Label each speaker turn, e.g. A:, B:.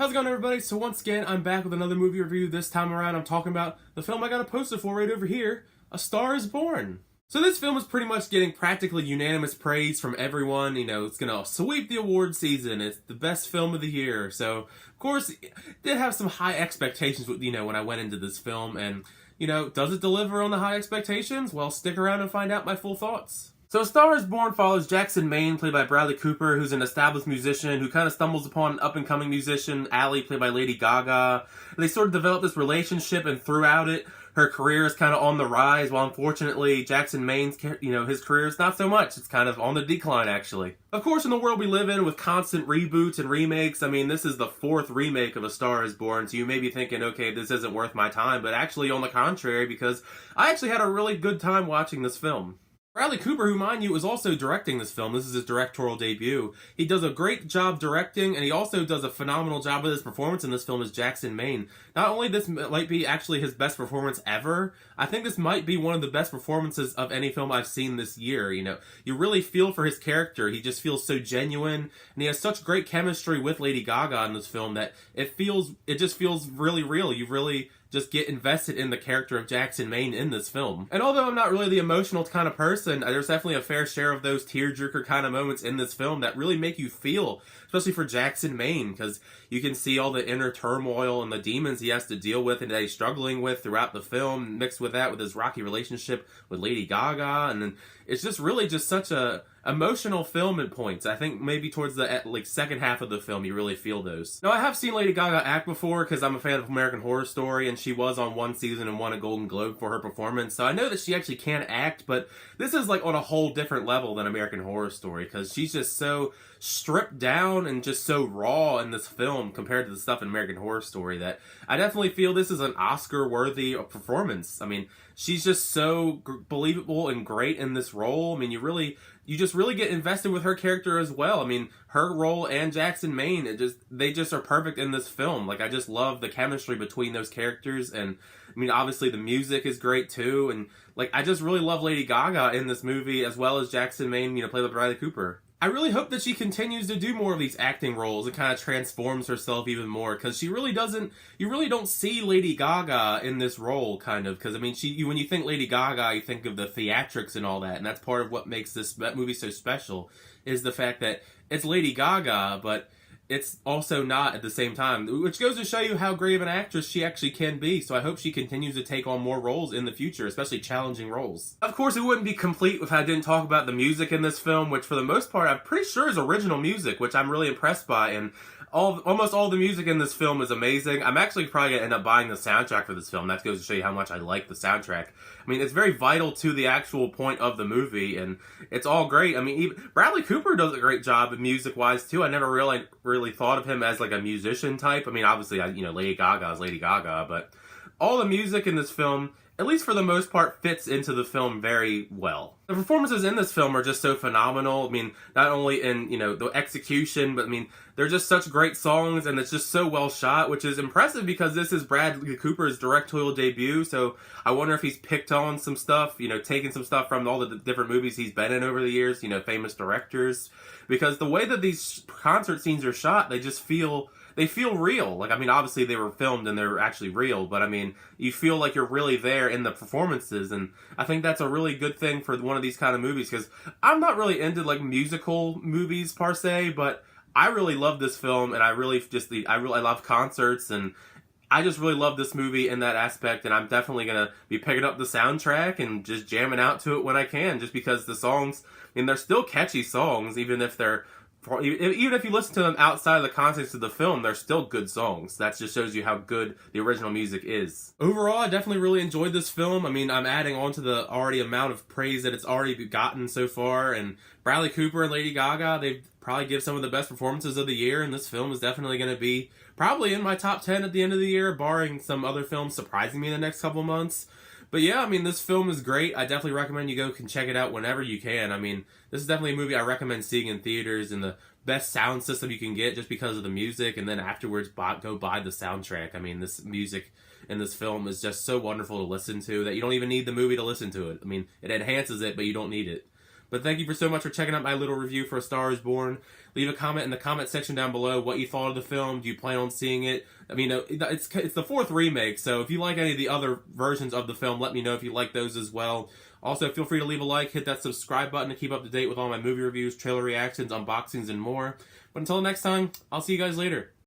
A: How's it going, everybody? So once again, I'm back with another movie review. This time around, I'm talking about the film I got a poster for right over here, A Star is Born. So this film is pretty much getting practically unanimous praise from everyone. You know, it's gonna sweep the award season. It's the best film of the year. So, of course, it did have some high expectations, when I went into this film. And, does it deliver on the high expectations? Well, stick around and find out my full thoughts. So, A Star is Born follows Jackson Maine, played by Bradley Cooper, who's an established musician who kind of stumbles upon an up-and-coming musician, Allie, played by Lady Gaga. And they sort of develop this relationship, and throughout it, her career is kind of on the rise, while unfortunately Jackson Maine's, his career is not so much. It's kind of on the decline, actually. Of course, in the world we live in with constant reboots and remakes, this is the fourth remake of A Star is Born, so you may be thinking, okay, this isn't worth my time, but actually on the contrary, because I actually had a really good time watching this film. Bradley Cooper, who, mind you, is also directing this film. This is his directorial debut. He does a great job directing, and he also does a phenomenal job with his performance in this film as Jackson Maine. Not only this might be actually his best performance ever, I think this might be one of the best performances of any film I've seen this year. You really feel for his character. He just feels so genuine, and he has such great chemistry with Lady Gaga in this film that it just feels really real. You really just get invested in the character of Jackson Maine in this film. And although I'm not really the emotional kind of person, there's definitely a fair share of those tearjerker kind of moments in this film that really make you feel, especially for Jackson Maine, because you can see all the inner turmoil and the demons he has to deal with and that he's struggling with throughout the film, mixed with that with his rocky relationship with Lady Gaga, and then it's just really just such a emotional film at points. I think maybe towards the second half of the film you really feel those. Now, I have seen Lady Gaga act before because I'm a fan of American Horror Story, and she was on one season and won a Golden Globe for her performance, so I know that she actually can act, but this is on a whole different level than American Horror Story, because she's just so stripped down and just so raw in this film compared to the stuff in American Horror Story that I definitely feel this is an Oscar-worthy performance. She's just so believable and great in this role. You just really get invested with her character as well. Her role and Jackson Maine, they just are perfect in this film. I just love the chemistry between those characters, and obviously the music is great too, and I just really love Lady Gaga in this movie as well as Jackson Maine, played by Bradley Cooper. I really hope that she continues to do more of these acting roles and kind of transforms herself even more, because you really don't see Lady Gaga in this role, kind of, because when you think Lady Gaga, you think of the theatrics and all that, and that's part of what makes that movie so special, is the fact that it's Lady Gaga, but it's also not at the same time, which goes to show you how great of an actress she actually can be. So I hope she continues to take on more roles in the future, especially challenging roles. Of course, it wouldn't be complete if I didn't talk about the music in this film, which for the most part I'm pretty sure is original music, which I'm really impressed by, and almost all the music in this film is amazing. I'm actually probably going to end up buying the soundtrack for this film. That goes to show you how much I like the soundtrack. It's very vital to the actual point of the movie, and it's all great. Even Bradley Cooper does a great job music-wise, too. I never really thought of him as, a musician type. Obviously, Lady Gaga is Lady Gaga, but all the music in this film, at least for the most part, fits into the film very well. The performances in this film are just so phenomenal. Not only in, the execution, but they're just such great songs, and it's just so well shot, which is impressive because this is Bradley Cooper's directorial debut, so I wonder if he's picked on some stuff, taken some stuff from all the different movies he's been in over the years, famous directors, because the way that these concert scenes are shot, they feel real. Obviously they were filmed and they're actually real, but you feel like you're really there in the performances, and I think that's a really good thing for one of these kind of movies, because I'm not really into musical movies per se, but I really love this film, and I really love concerts, and I just really love this movie in that aspect, and I'm definitely going to be picking up the soundtrack and just jamming out to it when I can, just because the songs, they're still catchy songs, even if you listen to them outside of the context of the film, they're still good songs. That just shows you how good the original music is. Overall, I definitely really enjoyed this film. I'm adding on to the already amount of praise that it's already gotten so far, and Bradley Cooper and Lady Gaga, they probably give some of the best performances of the year, and this film is definitely going to be probably in my top 10 at the end of the year, barring some other films surprising me in the next couple months. But yeah, this film is great. I definitely recommend you can check it out whenever you can. This is definitely a movie I recommend seeing in theaters, and the best sound system you can get just because of the music, and then afterwards go buy the soundtrack. This music in this film is just so wonderful to listen to that you don't even need the movie to listen to it. It enhances it, but you don't need it. But thank you for so much for checking out my little review for A Star is Born. Leave a comment in the comment section down below what you thought of the film. Do you plan on seeing it? I mean, it's the fourth remake, so if you like any of the other versions of the film, let me know if you like those as well. Also, feel free to leave a like, hit that subscribe button to keep up to date with all my movie reviews, trailer reactions, unboxings, and more. But until next time, I'll see you guys later.